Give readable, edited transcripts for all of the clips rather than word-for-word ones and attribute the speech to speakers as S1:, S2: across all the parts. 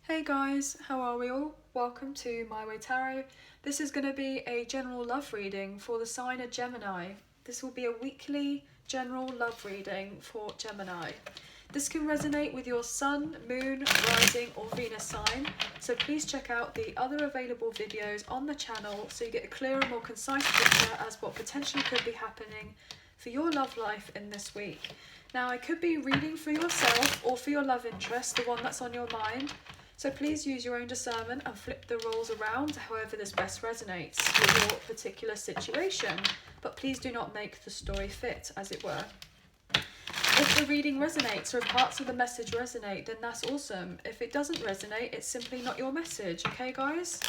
S1: Hey guys, how are we all? Welcome to My Way Tarot. This is going to be a general love reading for the sign of Gemini. This will be a weekly general love reading for Gemini. This can resonate with your sun, moon, rising or Venus sign, so please check out the other available videos on the channel so you get a clearer, more concise picture as what potentially could be happening for your love life in this week. Now, I could be reading for yourself or for your love interest, the one that's on your mind. So please use your own discernment and flip the roles around however this best resonates with your particular situation. But please do not make the story fit, as it were. If the reading resonates or if parts of the message resonate, then that's awesome. If it doesn't resonate, it's simply not your message, okay guys?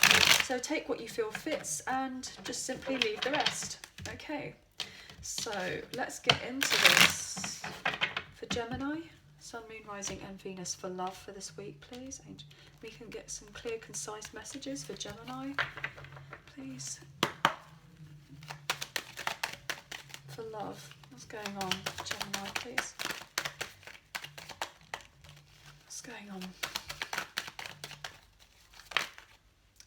S1: So take what you feel fits and just simply leave the rest. Okay, so let's get into this. For Gemini, Sun, Moon, Rising and Venus for love for this week, please. And we can get some clear, concise messages for Gemini, please. For love, what's going on, Gemini, please? What's going on?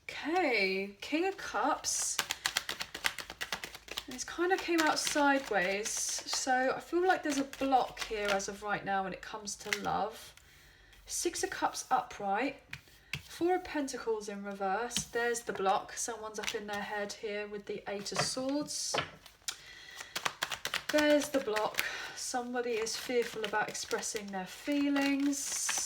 S1: Okay, King of Cups. It's kind of came out sideways, so I feel like there's a block here as of right now when it comes to love. Six of Cups upright, Four of Pentacles in reverse. There's the block. Someone's up in their head here with the Eight of Swords. There's the block. Somebody is fearful about expressing their feelings.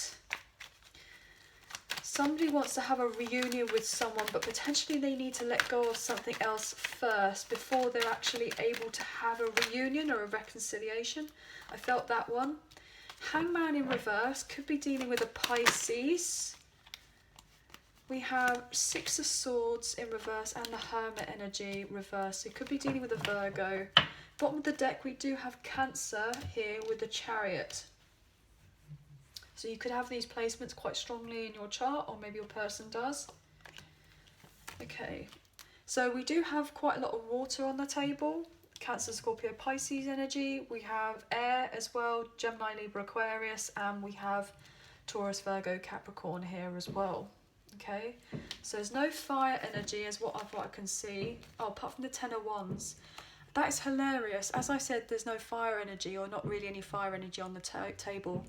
S1: Somebody wants to have a reunion with someone, but potentially they need to let go of something else first before they're actually able to have a reunion or a reconciliation. I felt that one. Hangman in reverse could be dealing with a Pisces. We have Six of Swords in reverse and the Hermit energy reverse. It could be dealing with a Virgo. Bottom of the deck, we do have Cancer here with the Chariot. So you could have these placements quite strongly in your chart, or maybe your person does. Okay, so we do have quite a lot of water on the table. Cancer, Scorpio, Pisces energy. We have air as well, Gemini, Libra, Aquarius, and we have Taurus, Virgo, Capricorn here as well. Okay, so there's no fire energy as what I can see. Oh, apart from the Ten of Wands. That is hilarious. As I said, there's no fire energy, or not really any fire energy on the table.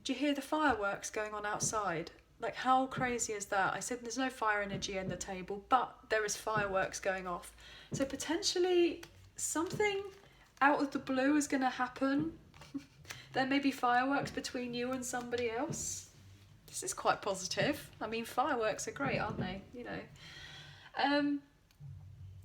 S1: Do you hear the fireworks going on outside? Like, how crazy is that? I said there's no fire energy in the table, but there is fireworks going off. So potentially something out of the blue is going to happen. There may be fireworks between you and somebody else. This is quite positive. I mean, fireworks are great, aren't they? You know.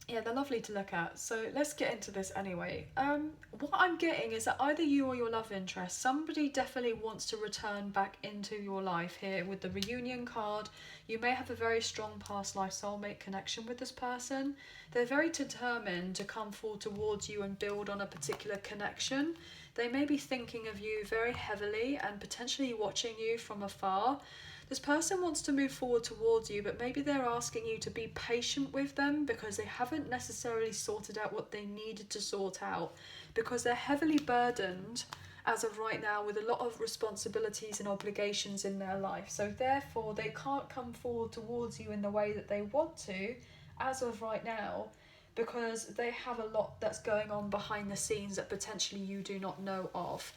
S1: Yeah, they're lovely to look at. So let's get into this anyway. What I'm getting is that either you or your love interest, somebody definitely wants to return back into your life here with the reunion card. You may have a very strong past life soulmate connection with this person. They're very determined to come forward towards you and build on a particular connection. They may be thinking of you very heavily and potentially watching you from afar. This person wants to move forward towards you, but maybe they're asking you to be patient with them because they haven't necessarily sorted out what they needed to sort out, because they're heavily burdened as of right now with a lot of responsibilities and obligations in their life. So therefore, they can't come forward towards you in the way that they want to as of right now, because they have a lot that's going on behind the scenes that potentially you do not know of.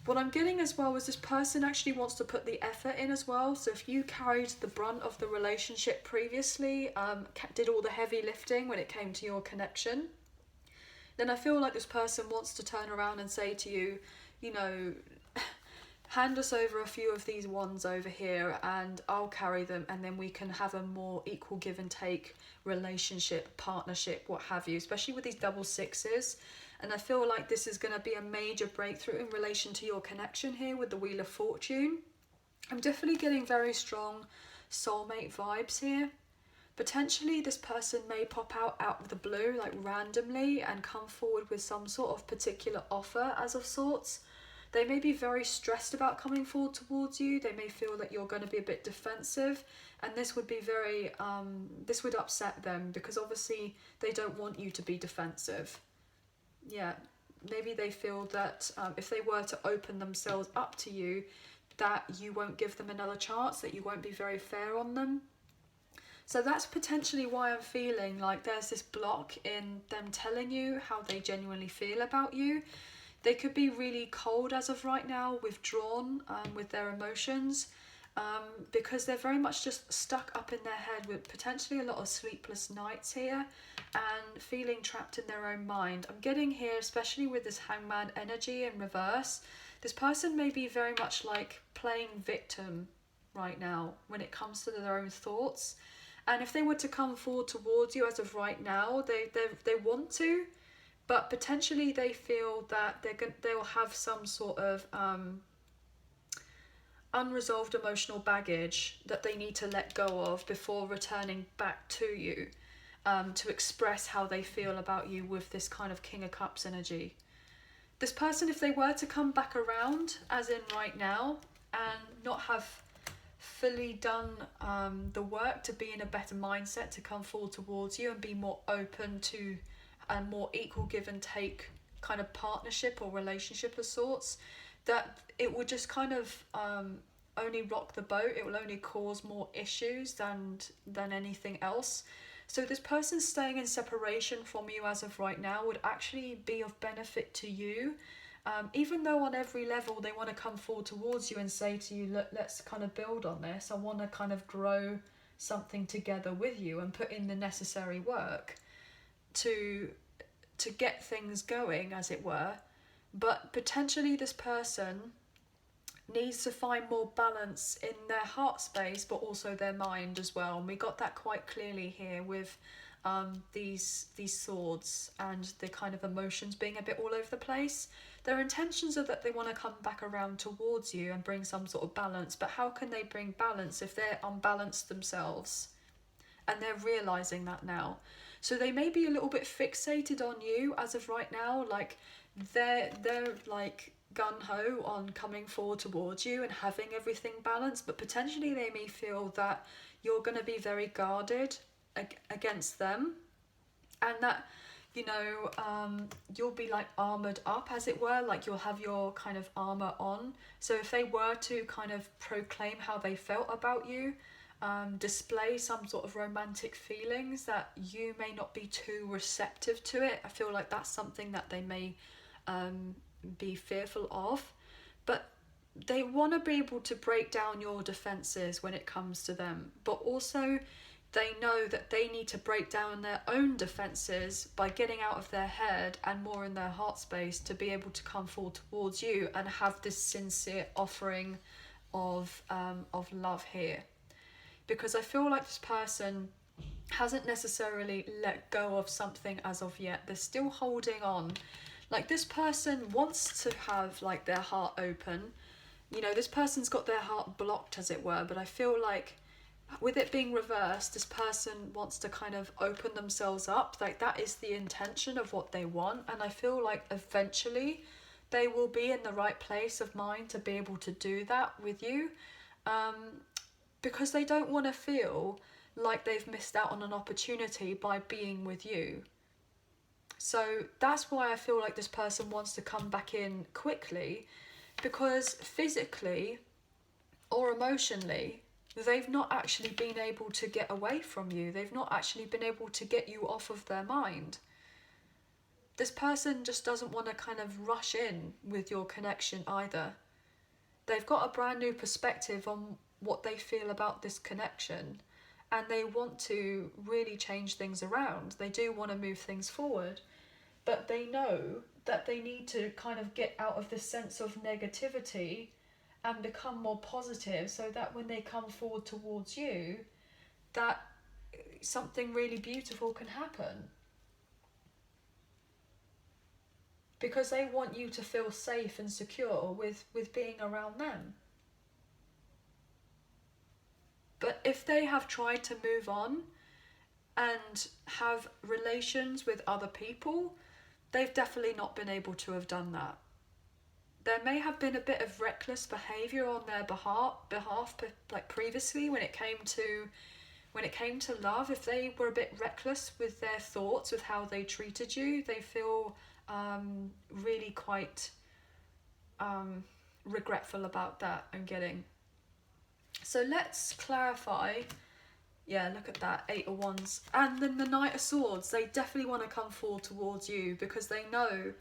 S1: What I'm getting as well is this person actually wants to put the effort in as well. So if you carried the brunt of the relationship previously, did all the heavy lifting when it came to your connection, then I feel like this person wants to turn around and say to you, you know, hand us over a few of these wands over here and I'll carry them, and then we can have a more equal give and take relationship, partnership, what have you, especially with these double sixes. And I feel like this is going to be a major breakthrough in relation to your connection here with the Wheel of Fortune. I'm definitely getting very strong soulmate vibes here. Potentially this person may pop out of the blue, like randomly, and come forward with some sort of particular offer as of sorts. They may be very stressed about coming forward towards you. They may feel that you're going to be a bit defensive, and this would be very, this would upset them because obviously they don't want you to be defensive. Yeah, maybe they feel that if they were to open themselves up to you, that you won't give them another chance, that you won't be very fair on them. So that's potentially why I'm feeling like there's this block in them telling you how they genuinely feel about you. They could be really cold as of right now, withdrawn with their emotions, because they're very much just stuck up in their head with potentially a lot of sleepless nights here and feeling trapped in their own mind. I'm getting here, especially with this Hangman energy in reverse, this person may be very much like playing victim right now when it comes to their own thoughts. And if they were to come forward towards you as of right now, they want to, but potentially they feel that they'll have some sort of unresolved emotional baggage that they need to let go of before returning back to you, to express how they feel about you with this kind of King of Cups energy. This person, if they were to come back around, as in right now, and not have fully done the work to be in a better mindset to come forward towards you and be more open to a more equal give and take kind of partnership or relationship of sorts, that it would just kind of only rock the boat. It will only cause more issues than anything else. So this person staying in separation from you as of right now would actually be of benefit to you. Even though on every level they want to come forward towards you and say to you, look, let's kind of build on this. I want to kind of grow something together with you and put in the necessary work to get things going, as it were. But potentially this person needs to find more balance in their heart space, but also their mind as well. And we got that quite clearly here with these swords and the kind of emotions being a bit all over the place. Their intentions are that they want to come back around towards you and bring some sort of balance, but how can they bring balance if they're unbalanced themselves? And they're realizing that now. So they may be a little bit fixated on you as of right now, like they're like gung-ho on coming forward towards you and having everything balanced, but potentially they may feel that you're going to be very guarded against them, and that, you know, you'll be like armored up, as it were, like you'll have your kind of armor on. So if they were to kind of proclaim how they felt about you, display some sort of romantic feelings, that you may not be too receptive to it. I feel like that's something that they may be fearful of, but they want to be able to break down your defenses when it comes to them, but also they know that they need to break down their own defenses by getting out of their head and more in their heart space to be able to come forward towards you and have this sincere offering of love here. Because I feel like this person hasn't necessarily let go of something as of yet. They're still holding on. Like this person wants to have like their heart open. You know, this person's got their heart blocked, as it were, but I feel like with it being reversed, this person wants to kind of open themselves up. Like that is the intention of what they want, and I feel like eventually they will be in the right place of mind to be able to do that with you, because they don't want to feel like they've missed out on an opportunity by being with you. So that's why I feel like this person wants to come back in quickly, because physically or emotionally they've not actually been able to get away from you. They've not actually been able to get you off of their mind. This person just doesn't want to kind of rush in with your connection either. They've got a brand new perspective on what they feel about this connection, and they want to really change things around. They do want to move things forward, but they know that they need to kind of get out of this sense of negativity and become more positive, so that when they come forward towards you, that something really beautiful can happen. Because they want you to feel safe and secure with being around them. But if they have tried to move on and have relations with other people, they've definitely not been able to have done that. There may have been a bit of reckless behaviour on their behalf, like previously when it came to love. If they were a bit reckless with their thoughts, with how they treated you, they feel really quite regretful about that, I'm getting. So let's clarify. Yeah, look at that, 8 of Wands. And then the Knight of Swords, they definitely want to come forward towards you, because they know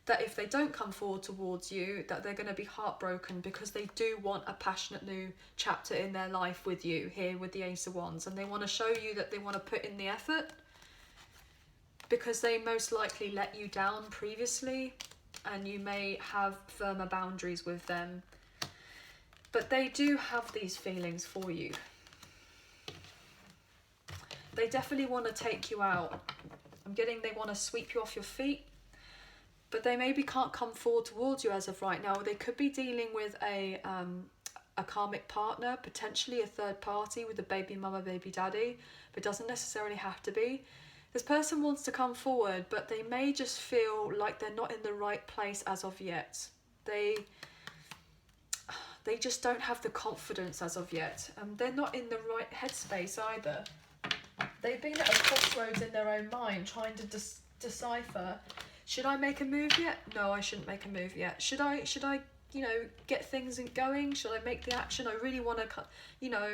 S1: that if they don't come forward towards you, that they're going to be heartbroken, because they do want a passionate new chapter in their life with you here with the Ace of Wands. And they want to show you that they want to put in the effort, because they most likely let you down previously, and you may have firmer boundaries with them. But they do have these feelings for you. They definitely want to take you out. I'm getting they want to sweep you off your feet, but they maybe can't come forward towards you as of right now. They could be dealing with a karmic partner, potentially a third party with a baby mama, baby daddy, but it doesn't necessarily have to be. This person wants to come forward, but they may just feel like they're not in the right place as of yet. They just don't have the confidence as of yet. They're not in the right headspace either. They've been at a crossroads in their own mind, trying to decipher, should I make a move yet? No, I shouldn't make a move yet. Should I, you know, get things going? Should I make the action? I really want to, you know,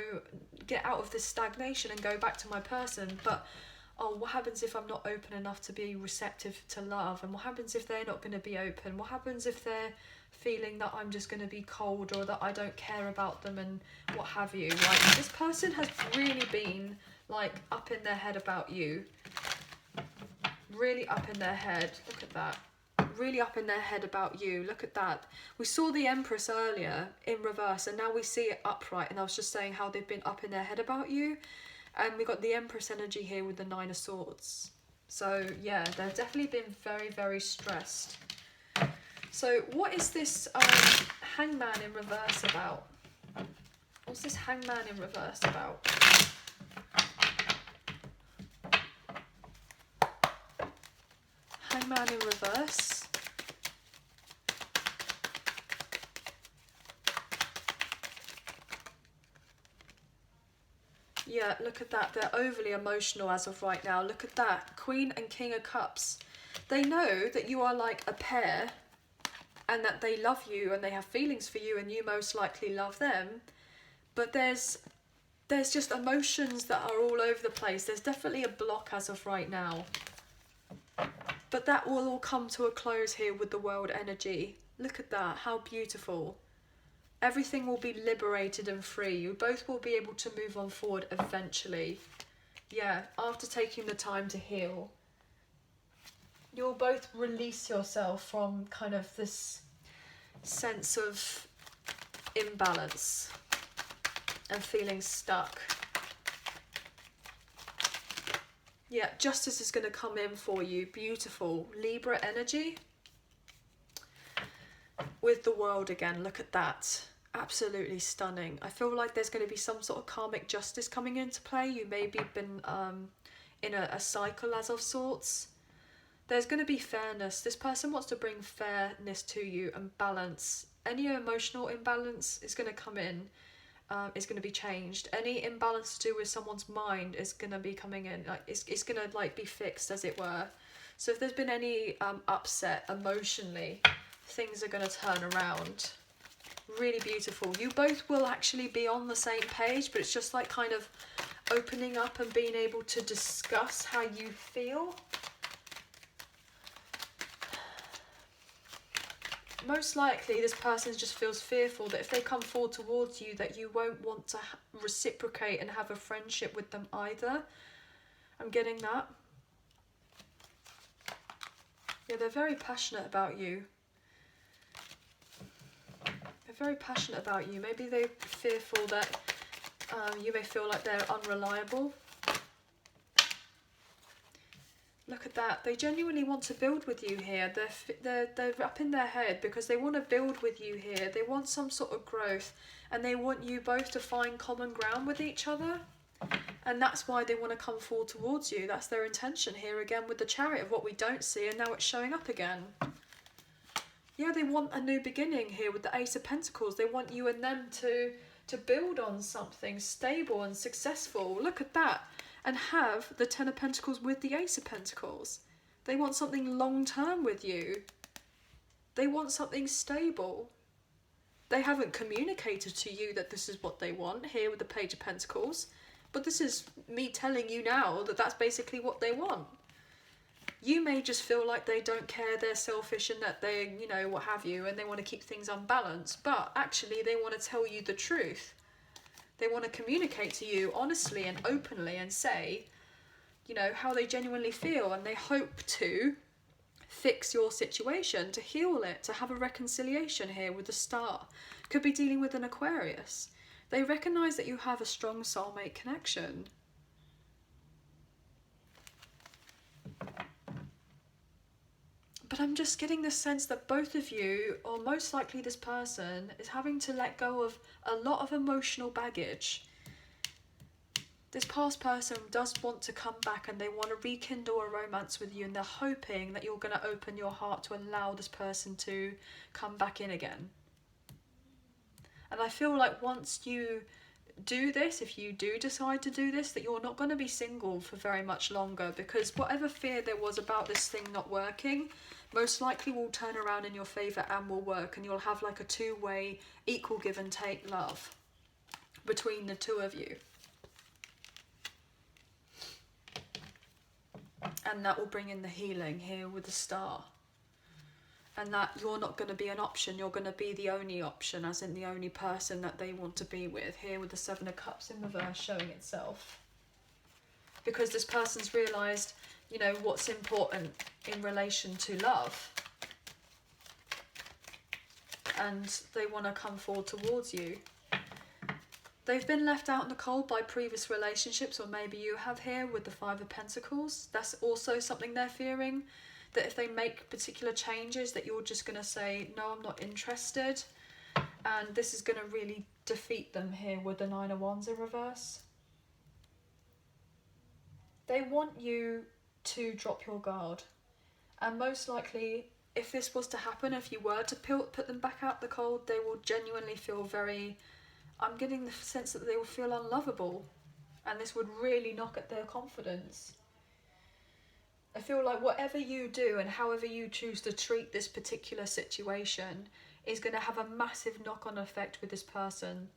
S1: get out of this stagnation and go back to my person. But, oh, what happens if I'm not open enough to be receptive to love? And what happens if they're not going to be open? What happens if they're feeling that I'm just going to be cold, or that I don't care about them, and what have you? Like, this person has really been like up in their head about you, really up in their head. Look at that, really up in their head about you. Look at that. We saw the Empress earlier in reverse, and now we see it upright, and I was just saying how they've been up in their head about you, and we got the Empress energy here with the Nine of Swords. So yeah, they've definitely been very, very stressed. So what is this Hangman in reverse about? What's this Hangman in reverse about? Hangman in reverse. Yeah, look at that. They're overly emotional as of right now. Look at that. Queen and King of Cups. They know that you are like a pair, and that they love you and they have feelings for you, and you most likely love them. But there's just emotions that are all over the place. There's definitely a block as of right now. But that will all come to a close here with the World energy. Look at that, how beautiful. Everything will be liberated and free. You both will be able to move on forward eventually. Yeah, after taking the time to heal. You'll both release yourself from kind of this sense of imbalance and feeling stuck. Yeah, justice is going to come in for you. Beautiful. Libra energy. With the World again, look at that. Absolutely stunning. I feel like there's going to be some sort of karmic justice coming into play. You maybe been in a cycle as of sorts. There's going to be fairness. This person wants to bring fairness to you and balance. Any emotional imbalance is going to come in. Is going to be changed. Any imbalance to do with someone's mind is going to be coming in. Like it's going to like be fixed, as it were. So if there's been any upset emotionally, things are going to turn around. Really beautiful. You both will actually be on the same page, but it's just like kind of opening up and being able to discuss how you feel. Most likely this person just feels fearful that if they come forward towards you, that you won't want to reciprocate and have a friendship with them either. I'm getting that. Yeah, they're very passionate about you. They're very passionate about you. Maybe they're fearful that you may feel like they're unreliable. Look at that. They genuinely want to build with you here. They're up in their head because they want to build with you here. They want some sort of growth, and they want you both to find common ground with each other. And that's why they want to come forward towards you. That's their intention here again with the Chariot of what we don't see, and now it's showing up again. Yeah, they want a new beginning here with the Ace of Pentacles. They want you and them to build on something stable and successful. Look at that. And have the Ten of Pentacles with the Ace of Pentacles. They want something long term with you. They want something stable. They haven't communicated to you that this is what they want here with the Page of Pentacles, but this is me telling you now that that's basically what they want. You may just feel like they don't care, they're selfish, and that they, you know, what have you, and they want to keep things unbalanced, but actually they want to tell you the truth. They want to communicate to you honestly and openly and say, you know, how they genuinely feel, and they hope to fix your situation, to heal it, to have a reconciliation here with the Star. Could be dealing with an Aquarius. They recognise that you have a strong soulmate connection. But I'm just getting the sense that both of you, or most likely this person, is having to let go of a lot of emotional baggage. This past person does want to come back and they want to rekindle a romance with you, and they're hoping that you're going to open your heart to allow this person to come back in again. And I feel like once you do this, if you do decide to do this, that you're not going to be single for very much longer, because whatever fear there was about this thing not working most likely will turn around in your favour and will work, and you'll have like a two-way equal give and take love between the two of you. And that will bring in the healing here with the Star. And that you're not going to be an option, you're going to be the only option, as in the only person that they want to be with, here with the Seven of Cups in reverse showing itself. Because this person's realised, you know, what's important in relation to love. And they want to come forward towards you. They've been left out in the cold by previous relationships, or maybe you have here with the Five of Pentacles. That's also something they're fearing. That if they make particular changes, that you're just going to say, no, I'm not interested. And this is going to really defeat them here with the Nine of Wands in reverse. They want you to drop your guard. And most likely, if this was to happen, if you were to put them back out the cold, they will genuinely feel very... I'm getting the sense that they will feel unlovable. And this would really knock at their confidence. I feel like whatever you do and however you choose to treat this particular situation is going to have a massive knock-on effect with this person.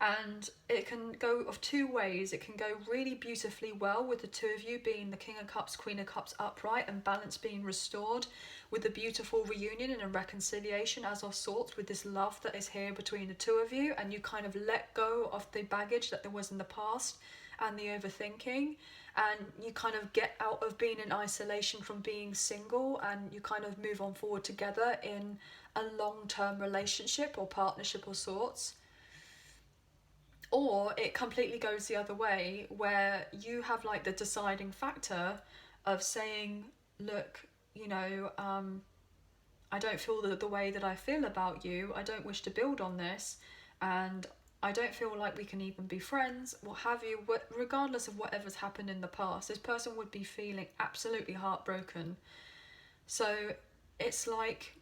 S1: And it can go of two ways. It can go really beautifully well with the two of you being the King of Cups, Queen of Cups upright, and balance being restored with a beautiful reunion and a reconciliation as of sorts with this love that is here between the two of you, and you kind of let go of the baggage that there was in the past and the overthinking, and you kind of get out of being in isolation from being single, and you kind of move on forward together in a long-term relationship or partnership of sorts. Or it completely goes the other way, where you have like the deciding factor of saying, look, you know, I don't feel the way that I feel about you, I don't wish to build on this, and I don't feel like we can even be friends, what have you. Regardless of whatever's happened in the past, this person would be feeling absolutely heartbroken. So it's like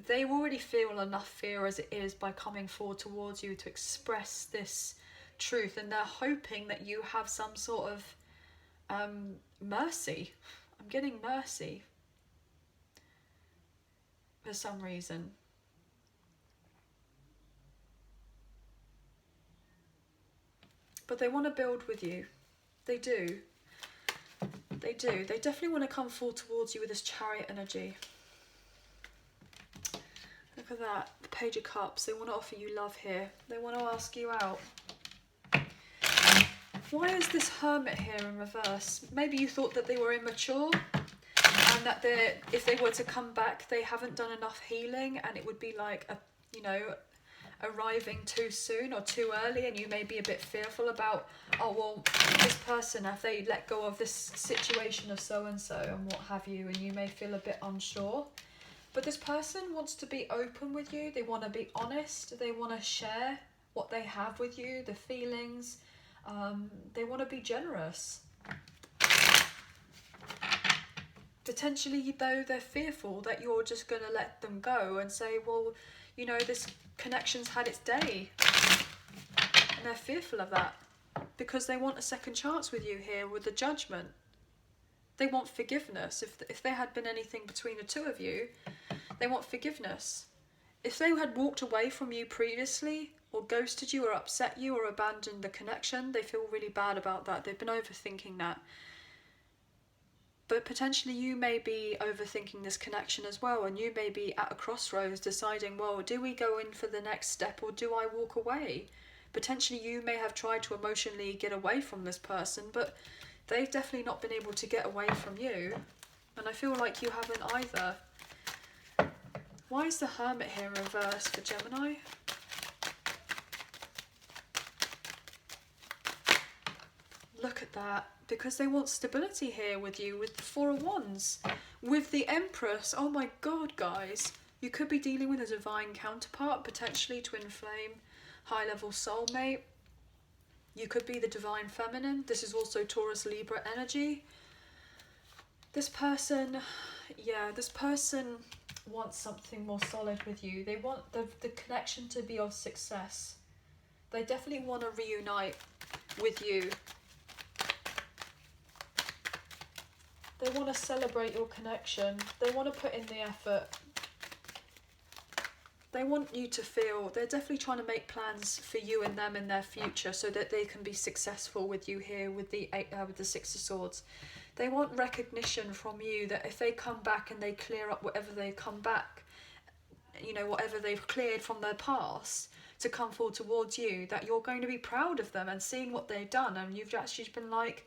S1: they already feel enough fear as it is by coming forward towards you to express this truth, and they're hoping that you have some sort of mercy. I'm getting mercy for some reason. But they want to build with you. They do. They do. They definitely want to come forward towards you with this Chariot energy. Look at that. The Page of Cups. They want to offer you love here. They want to ask you out. Why is this Hermit here in reverse? Maybe you thought that they were immature, and that if they were to come back, they haven't done enough healing, and it would be like a, you know, arriving too soon or too early, and you may be a bit fearful about, oh well, this person, have they let go of this situation of so and so and what have you, and you may feel a bit unsure. But this person wants to be open with you. They want to be honest. They want to share what they have with you, the feelings. They want to be generous. Potentially, though, they're fearful that you're just going to let them go and say, well, you know, this connection's had its day. And they're fearful of that because they want a second chance with you here with the Judgment. They want forgiveness. If there had been anything between the two of you, they want forgiveness. If they had walked away from you previously, or ghosted you, or upset you, or abandoned the connection, they feel really bad about that. They've been overthinking that. But potentially you may be overthinking this connection as well, and you may be at a crossroads deciding, well, do we go in for the next step or do I walk away? Potentially you may have tried to emotionally get away from this person, but they've definitely not been able to get away from you. And I feel like you haven't either. Why is the Hermit here in reverse for Gemini? Look at that. Because they want stability here with you, with the Four of Wands. With the Empress. Oh my god, guys. You could be dealing with a divine counterpart, potentially twin flame, high-level soulmate. You could be the divine feminine. This is also Taurus Libra energy. This person, yeah, this person wants something more solid with you. They want the connection to be of success. They definitely want to reunite with you. They want to celebrate your connection. They want to put in the effort. They want you to feel, they're definitely trying to make plans for you and them in their future so that they can be successful with you here with the Six of Swords. They want recognition from you that if they come back and they clear up whatever they come back, you know, whatever they've cleared from their past to come forward towards you, that you're going to be proud of them and seeing what they've done. And you've actually been like,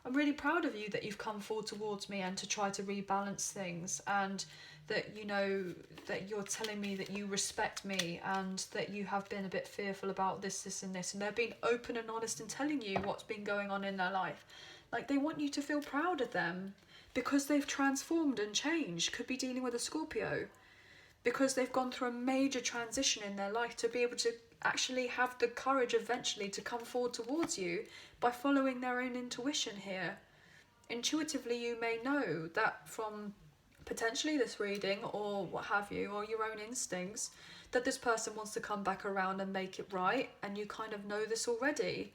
S1: I'm really proud of you that you've come forward towards me and to try to rebalance things, and that, you know, that you're telling me that you respect me and that you have been a bit fearful about this and this, and they're being open and honest and telling you what's been going on in their life. Like, they want you to feel proud of them because they've transformed and changed. Could be dealing with a Scorpio, because they've gone through a major transition in their life to be able to actually have the courage eventually to come forward towards you by following their own intuition here. Intuitively, you may know that from potentially this reading or what have you, or your own instincts, that this person wants to come back around and make it right, and you kind of know this already.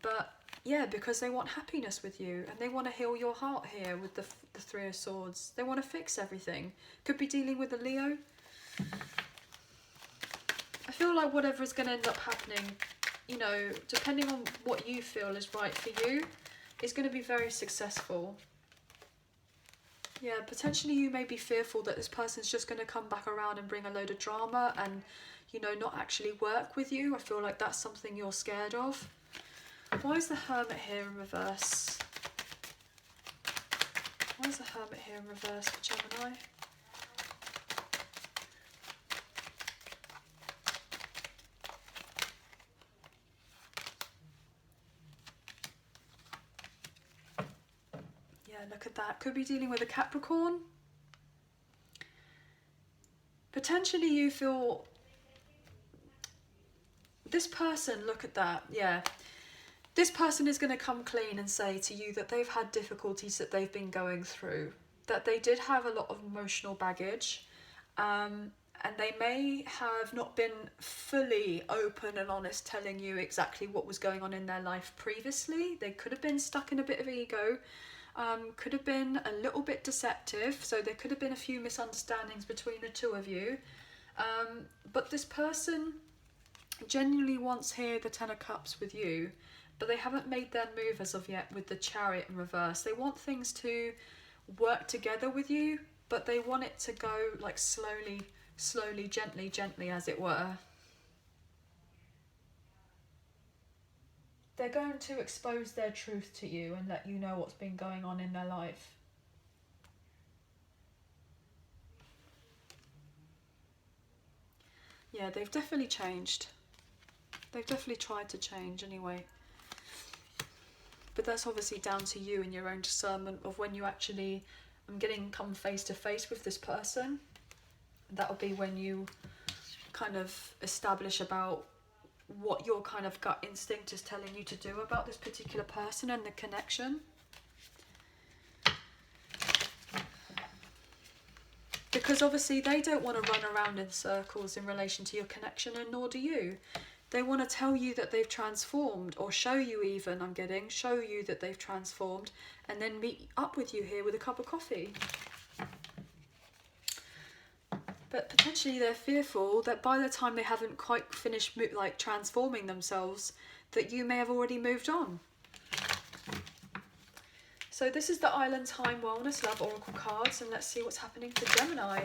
S1: But yeah, because they want happiness with you and they want to heal your heart here with the Three of Swords. They want to fix everything. Could be dealing with a Leo. I feel like whatever is going to end up happening, you know, depending on what you feel is right for you, is going to be very successful. Yeah, potentially you may be fearful that this person's just going to come back around and bring a load of drama and, you know, not actually work with you. I feel like that's something you're scared of. Why is the Hermit here in reverse? Why is the Hermit here in reverse for Gemini? Yeah, look at that. Could be dealing with a Capricorn. Potentially you feel... This person, look at that, yeah. This person is going to come clean and say to you that they've had difficulties that they've been going through, that they did have a lot of emotional baggage, and they may have not been fully open and honest telling you exactly what was going on in their life previously. They could have been stuck in a bit of ego, could have been a little bit deceptive, so there could have been a few misunderstandings between the two of you. But this person genuinely wants here the Ten of Cups with you, but they haven't made their move as of yet with the Chariot in reverse. They want things to work together with you, but they want it to go like slowly, gently, as it were. They're going to expose their truth to you and let you know what's been going on in their life. Yeah, they've definitely changed. They've definitely tried to change anyway. But that's obviously down to you and your own discernment of when you actually come face to face with this person. That'll be when you kind of establish about what your kind of gut instinct is telling you to do about this particular person and the connection. Because obviously they don't want to run around in circles in relation to your connection, and nor do you. They want to tell you that they've transformed, or show you even, show you that they've transformed, and then meet up with you here with a cup of coffee. But potentially they're fearful that by the time they haven't quite finished like transforming themselves, that you may have already moved on. So this is the Island Time Wellness Love Oracle cards, and let's see what's happening for Gemini.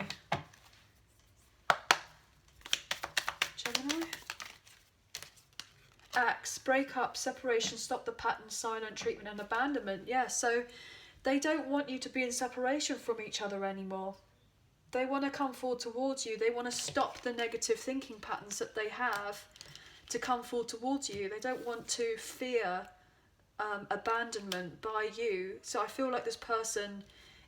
S1: Gemini. Axe, break up, separation, stop the pattern, silent treatment and abandonment. Yeah, so they don't want you to be in separation from each other anymore. They want to come forward towards you. They want to stop the negative thinking patterns that they have to come forward towards you. They don't want to fear abandonment by you. So I feel like this person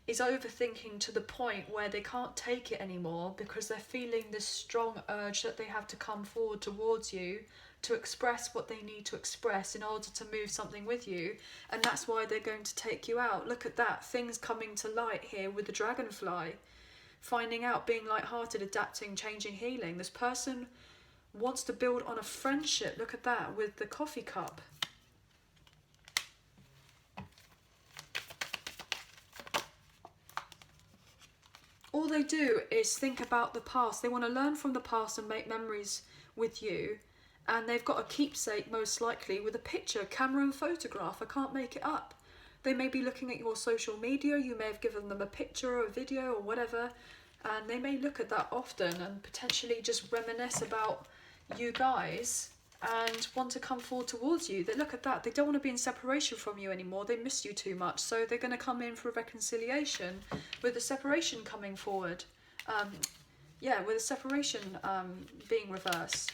S1: is overthinking to the point where they can't take it anymore because they're feeling this strong urge that they have to come forward towards you to express what they need to express in order to move something with you, and that's why they're going to take you out. Look at that, things coming to light here with the dragonfly. Finding out, being light-hearted, adapting, changing, healing. This person wants to build on a friendship. Look at that with the coffee cup. All they do is think about the past. They want to learn from the past and make memories with you. And they've got a keepsake, most likely, with a picture, camera and photograph. I can't make it up. They may be looking at your social media. You may have given them a picture or a video or whatever. And they may look at that often and potentially just reminisce about you guys and want to come forward towards you. They look at that. They don't want to be in separation from you anymore. They miss you too much. So they're going to come in for a reconciliation with the separation coming forward. Yeah, with the separation being reversed.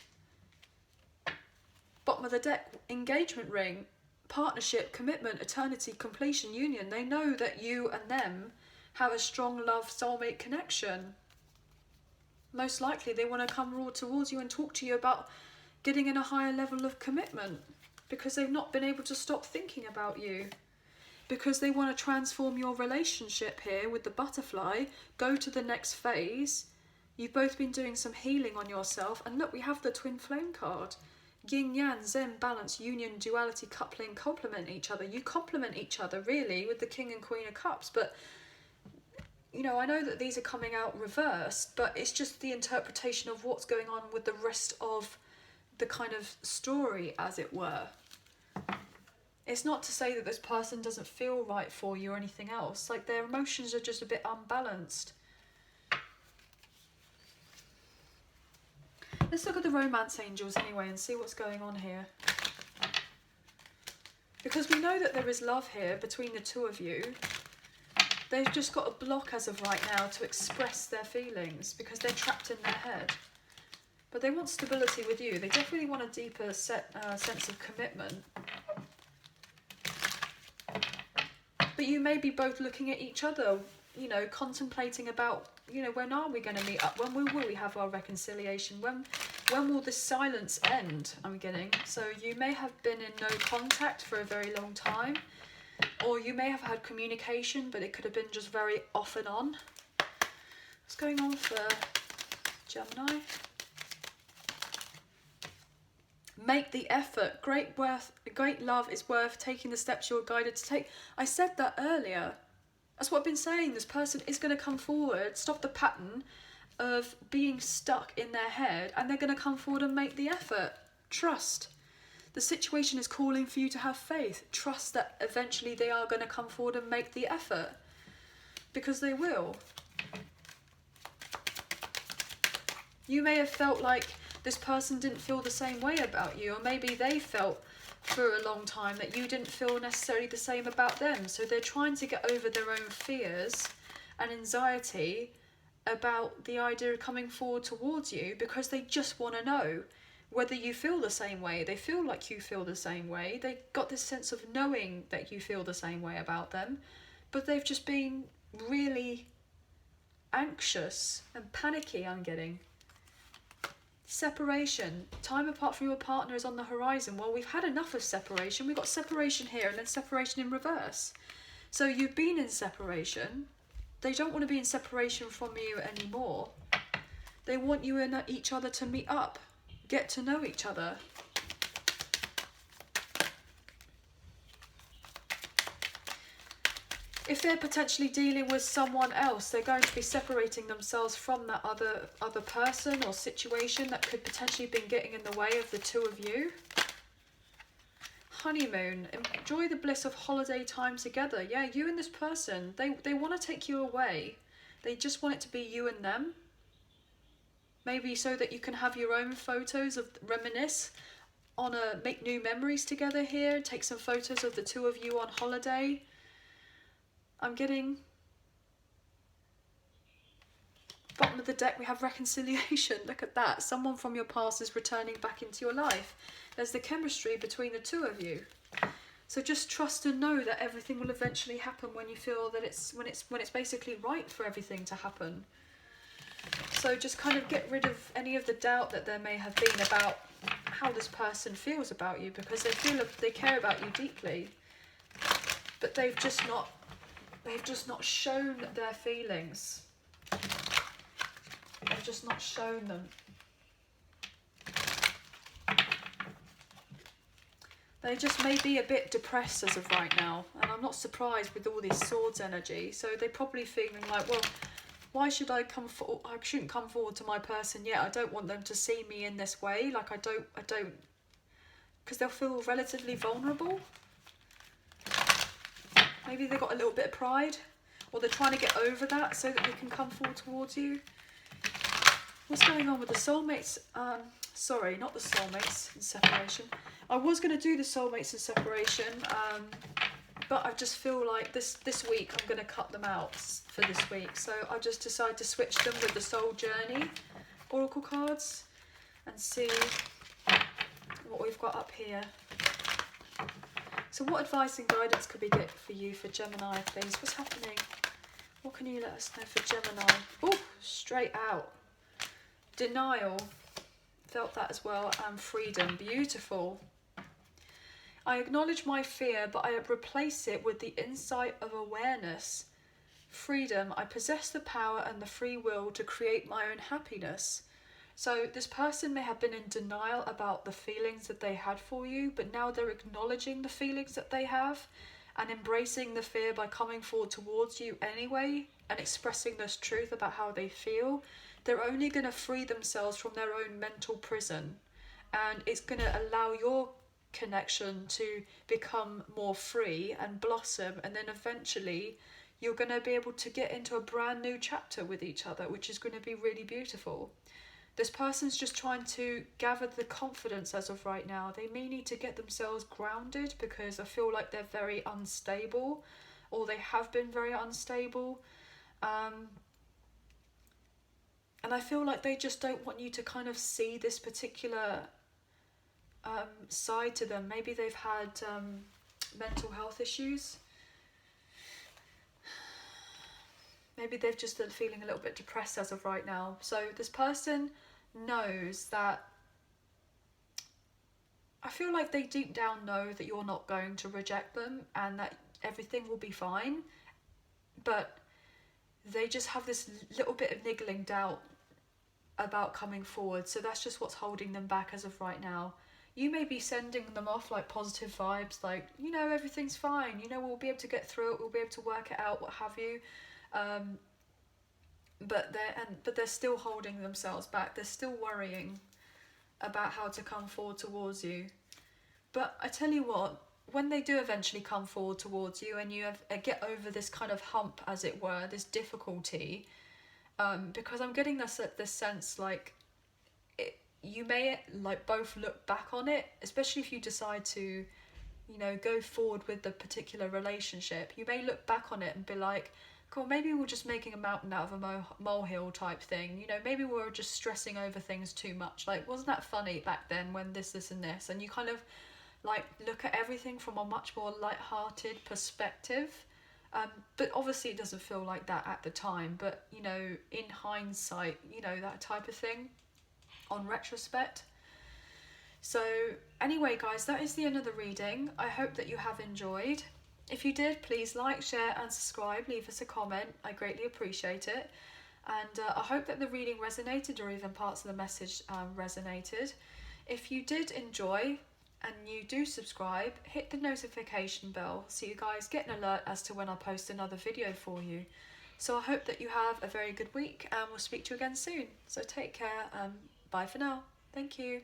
S1: Bottom of the deck, engagement ring, partnership, commitment, eternity, completion, union. They know that you and them have a strong love soulmate connection. Most likely they want to come raw towards you and talk to you about getting in a higher level of commitment because they've not been able to stop thinking about you. Because they want to transform your relationship here with the butterfly, go to the next phase. You've both been doing some healing on yourself. And look, we have the twin flame card. Yin, yang, zen, balance, union, duality, coupling, complement each other. You complement each other, really, with the King and Queen of Cups. But, you know, I know that these are coming out reversed, but it's just the interpretation of what's going on with the rest of the kind of story, as it were. It's not to say that this person doesn't feel right for you or anything else. Like, their emotions are just a bit unbalanced. Let's look at the romance angels anyway and see what's going on here. Because we know that there is love here between the two of you. They've just got a block as of right now to express their feelings because they're trapped in their head. But they want stability with you. They definitely want a deeper sense of commitment. But you may be both looking at each other, you know, contemplating about, you know, when are we going to meet up? When will we have our reconciliation? When will this silence end? I'm getting. So you may have been in no contact for a very long time. Or you may have had communication, but it could have been just very off and on. What's going on for Gemini? Make the effort. Great love is worth taking the steps you're guided to take. I said that earlier. That's what I've been saying. This person is going to come forward, stop the pattern of being stuck in their head, and they're going to come forward and make the effort. Trust. The situation is calling for you to have faith. Trust that eventually they are going to come forward and make the effort. Because they will. You may have felt like this person didn't feel the same way about you, or maybe they felt for a long time that you didn't feel necessarily the same about them. So they're trying to get over their own fears and anxiety about the idea of coming forward towards you because they just want to know whether you feel the same way. They feel like you feel the same way. They got this sense of knowing that you feel the same way about them, but they've just been really anxious and panicky, I'm getting. Separation. Time apart from your partner is on the horizon. Well, we've had enough of separation. We've got separation here and then separation in reverse. So you've been in separation. They don't want to be in separation from you anymore. They want you and each other to meet up. Get to know each other. If they're potentially dealing with someone else, they're going to be separating themselves from that other person or situation that could potentially been getting in the way of the two of you. Honeymoon. Enjoy the bliss of holiday time together. Yeah, you and this person, they want to take you away. They just want it to be you and them. Maybe so that you can have your own photos of reminisce make new memories together here. Take some photos of the two of you on holiday. I'm getting bottom of the deck, we have reconciliation. Look at that. Someone from your past is returning back into your life. There's the chemistry between the two of you. So just trust and know that everything will eventually happen when you feel that when it's basically right for everything to happen. So just kind of get rid of any of the doubt that there may have been about how this person feels about you, because they care about you deeply, but they've just not shown their feelings. They've just not shown them. They just may be a bit depressed as of right now, and I'm not surprised with all these swords energy. So they're probably feeling like, well, why should I come forward? I shouldn't come forward to my person yet. I don't want them to see me in this way. Like I don't, because they'll feel relatively vulnerable. Maybe they've got a little bit of pride, or they're trying to get over that so that they can come forward towards you. What's going on with the soulmates? Sorry, not the soulmates in separation. I was going to do the soulmates in separation, but I just feel like this week I'm going to cut them out for this week. So I just decided to switch them with the Soul Journey Oracle cards and see what we've got up here. So what advice and guidance could we get for you for Gemini, please? What's happening? What can you let us know for Gemini? Oh, straight out. Denial. Felt that as well. And freedom. Beautiful. I acknowledge my fear, but I replace it with the insight of awareness. Freedom. I possess the power and the free will to create my own happiness. So this person may have been in denial about the feelings that they had for you, but now they're acknowledging the feelings that they have and embracing the fear by coming forward towards you anyway and expressing this truth about how they feel. They're only going to free themselves from their own mental prison, and it's going to allow your connection to become more free and blossom, and then eventually you're going to be able to get into a brand new chapter with each other, which is going to be really beautiful. This person's just trying to gather the confidence as of right now. They may need to get themselves grounded because I feel like they're very unstable, or they have been very unstable. And I feel like they just don't want you to kind of see this particular side to them. Maybe they've had mental health issues. Maybe they've just been feeling a little bit depressed as of right now. So this person knows that, I feel like they deep down know that you're not going to reject them and that everything will be fine. But they just have this little bit of niggling doubt about coming forward. So that's just what's holding them back as of right now. You may be sending them off like positive vibes, like, you know, everything's fine, you know, we'll be able to get through it, we'll be able to work it out, what have you. But they're still holding themselves back. They're still worrying about how to come forward towards you. But I tell you what, when they do eventually come forward towards you and you get over this kind of hump, as it were, this difficulty, because I'm getting this sense like you may like both look back on it, especially if you decide to, you know, go forward with the particular relationship. You may look back on it and be like, cool, maybe we're just making a mountain out of a molehill type thing. You know, maybe we're just stressing over things too much. Like, wasn't that funny back then when this, and this? And you kind of like look at everything from a much more light-hearted perspective. But obviously it doesn't feel like that at the time. But, you know, in hindsight, you know, that type of thing on retrospect. So anyway, guys, that is the end of the reading. I hope that you have enjoyed. If you did, please like, share and subscribe. Leave us a comment. I greatly appreciate it. And I hope that the reading resonated, or even parts of the message resonated. If you did enjoy and you do subscribe, hit the notification bell so you guys get an alert as to when I post another video for you. So I hope that you have a very good week, and we'll speak to you again soon. So take care, and bye for now. Thank you.